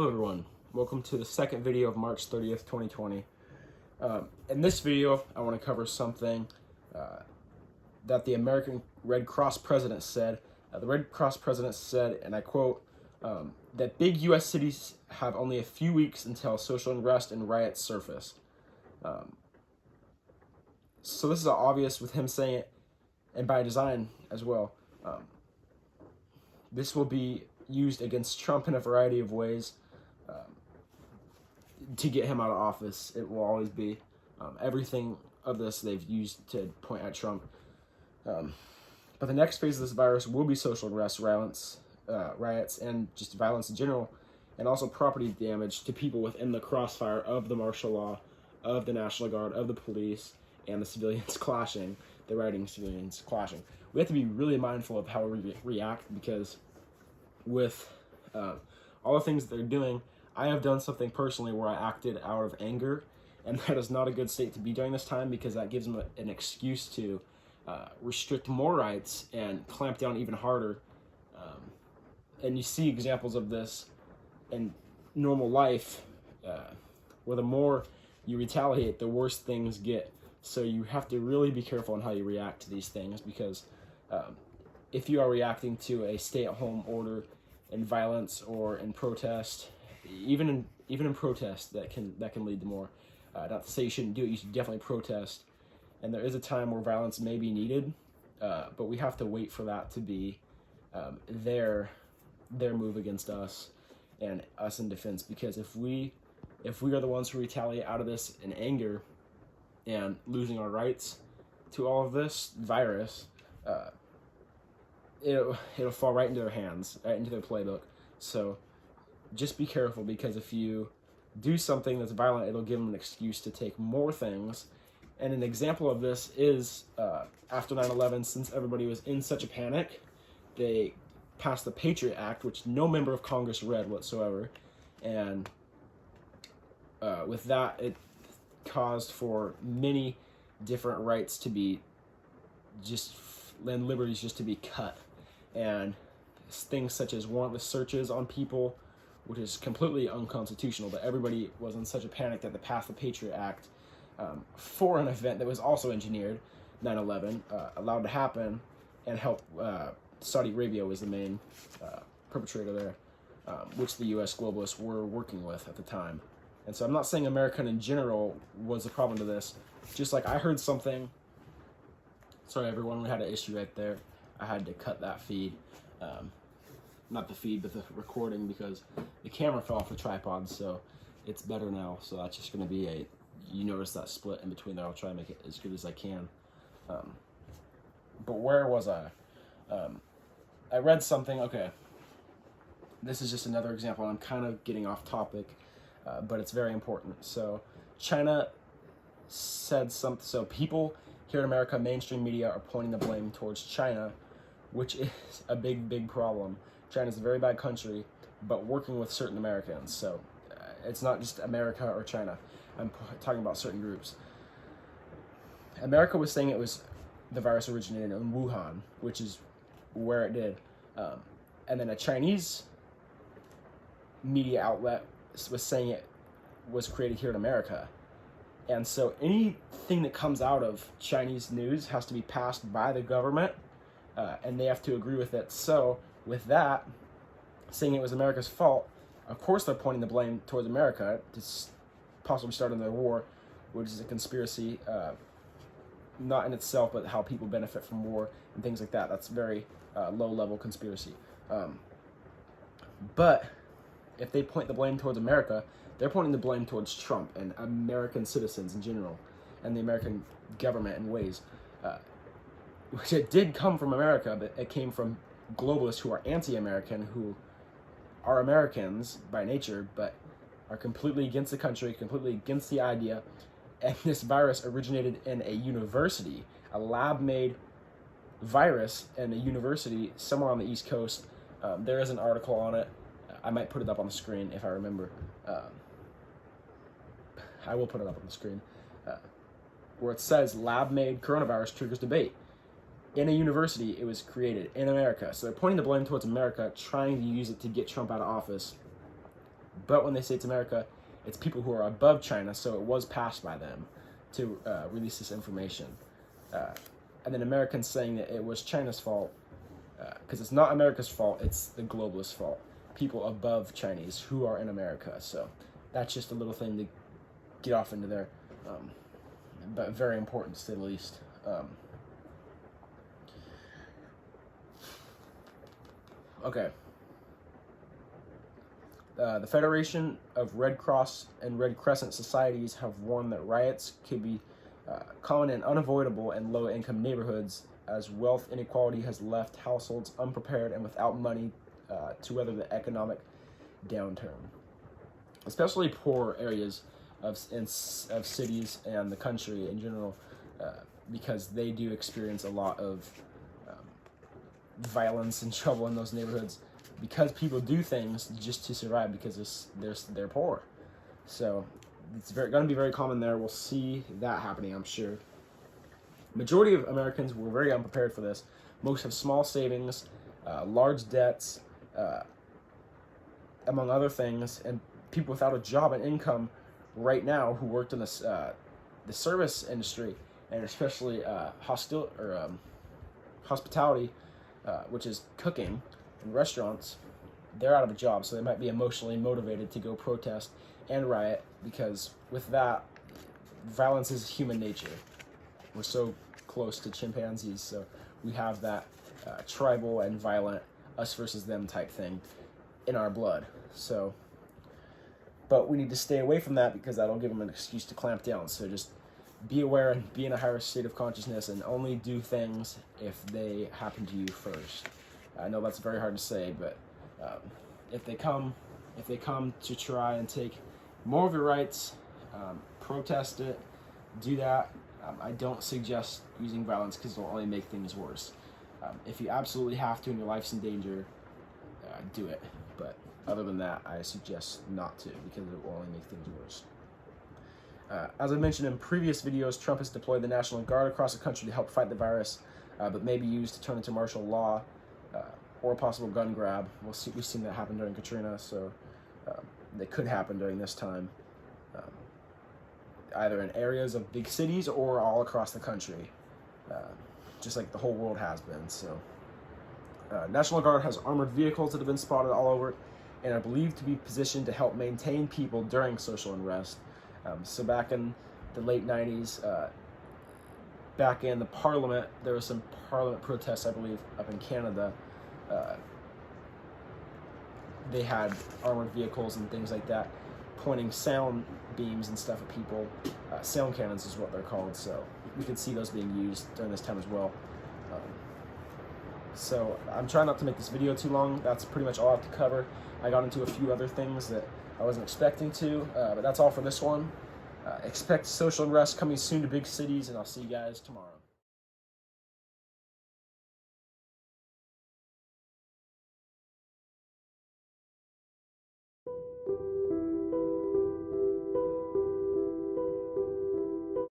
everyone, welcome to the second video of March 30th, 2020. In this video, I want to cover something that the American Red Cross president said. The Red Cross president said, and I quote, that big U.S. cities have only a few weeks until social unrest and riots surface. So this is obvious with him saying it, and by design as well. This will be used against Trump in a variety of ways to get him out of office. It will always be. Everything of this they've used to point at Trump. But the next phase of this virus will be social unrest, riots, and just violence in general, and also property damage to people within the crossfire of the martial law, of the National Guard, of the police, and the civilians clashing, the rioting civilians clashing. We have to be really mindful of how we react, because with all the things that they're doing, I have done something personally where I acted out of anger, and that is not a good state to be during this time, because that gives them an excuse to restrict more rights and clamp down even harder. And you see examples of this in normal life, where the more you retaliate, the worse things get. So you have to really be careful on how you react to these things, because if you are reacting to a stay-at-home order in violence or in protest, even in protest, that can lead to more. Not to say you shouldn't do it, you should definitely protest. And there is a time where violence may be needed, but we have to wait for that to be their move against us and us in defense. Because if we are the ones who retaliate out of this in anger and losing our rights to all of this virus, it'll fall right into their hands, right into their playbook. So just be careful, because if you do something that's violent, it'll give them an excuse to take more things. And an example of this is after 9/11, since everybody was in such a panic, they passed the Patriot Act, which no member of Congress read whatsoever. And with that, it caused for many different rights to be and liberties just to be cut. And things such as warrantless searches on people, which is completely unconstitutional, but everybody was in such a panic that they passed the Patriot Act for an event that was also engineered, 9/11, allowed to happen, and helped. Saudi Arabia was the main perpetrator there, which the U.S. globalists were working with at the time. And so I'm not saying America in general was the problem to this. Just like I heard something. Sorry, everyone, we had an issue right there. I had to cut that feed. Not the feed, but the recording, because the camera fell off the tripod, so it's better now. So that's just going to be you notice that split in between there. I'll try to make it as good as I can. But where was I? I read something. Okay, this is just another example. I'm kind of getting off topic, but it's very important. So China said something. So people here in America, mainstream media, are pointing the blame towards China, which is a big problem. China's a very bad country, but working with certain Americans. So it's not just America or China. I'm talking about certain groups. America was saying the virus originated in Wuhan, which is where it did. And then a Chinese media outlet was saying it was created here in America. And so anything that comes out of Chinese news has to be passed by the government, and they have to agree with it. So with that, saying it was America's fault, of course they're pointing the blame towards America to possibly start another war, which is a conspiracy, not in itself, but how people benefit from war and things like that. That's very low-level conspiracy. But if they point the blame towards America, they're pointing the blame towards Trump and American citizens in general, and the American government in ways, which it did come from America, but it came from globalists who are anti-American, who are Americans by nature, but are completely against the country, completely against the idea. And this virus originated in a university, a lab-made virus in a university somewhere on the East Coast. There is an article on it. I might put it up on the screen if I remember. I will put it up on the screen, where it says lab-made coronavirus triggers debate. In a university, it was created in America. So they're pointing the blame towards America, trying to use it to get Trump out of office. But when they say it's America, it's people who are above China, so it was passed by them to release this information. And then Americans saying that it was China's fault, because it's not America's fault, it's the globalist fault. People above Chinese who are in America. So that's just a little thing to get off into there, but very important to say the least. Okay. The Federation of Red Cross and Red Crescent Societies have warned that riots could be common and unavoidable in low-income neighborhoods, as wealth inequality has left households unprepared and without money to weather the economic downturn. Especially poor areas of cities and the country in general, because they do experience a lot of violence and trouble in those neighborhoods, because people do things just to survive because they're poor. So it's going to be very common there. We'll see that happening, I'm sure. Majority of Americans were very unprepared for this. Most have small savings, large debts, among other things, and people without a job and income right now who worked in the service industry, and especially hospitality, which is cooking in restaurants, they're out of a job, so they might be emotionally motivated to go protest and riot, because with that, violence is human nature. We're so close to chimpanzees, so we have that tribal and violent us versus them type thing in our blood. So, but we need to stay away from that, because that'll give them an excuse to clamp down. So just be aware and be in a higher state of consciousness, and only do things if they happen to you first. I know that's very hard to say, but if they come to try and take more of your rights, protest it, do that. I don't suggest using violence, because it'll only make things worse. If you absolutely have to and your life's in danger, do it. But other than that, I suggest not to, because it will only make things worse. As I mentioned in previous videos, Trump has deployed the National Guard across the country to help fight the virus, but may be used to turn into martial law or a possible gun grab. We've seen that happen during Katrina, so that could happen during this time, either in areas of big cities or all across the country, just like the whole world has been. So, National Guard has armored vehicles that have been spotted all over and are believed to be positioned to help maintain people during social unrest. So back in the late 90s, back in the Parliament, there was some Parliament protests, I believe, up in Canada. They had armored vehicles and things like that, pointing sound beams and stuff at people. Sound cannons is what they're called, so we could see those being used during this time as well. So I'm trying not to make this video too long. That's pretty much all I have to cover. I got into a few other things that I wasn't expecting to, but that's all for this one. Expect social unrest coming soon to big cities, and I'll see you guys tomorrow.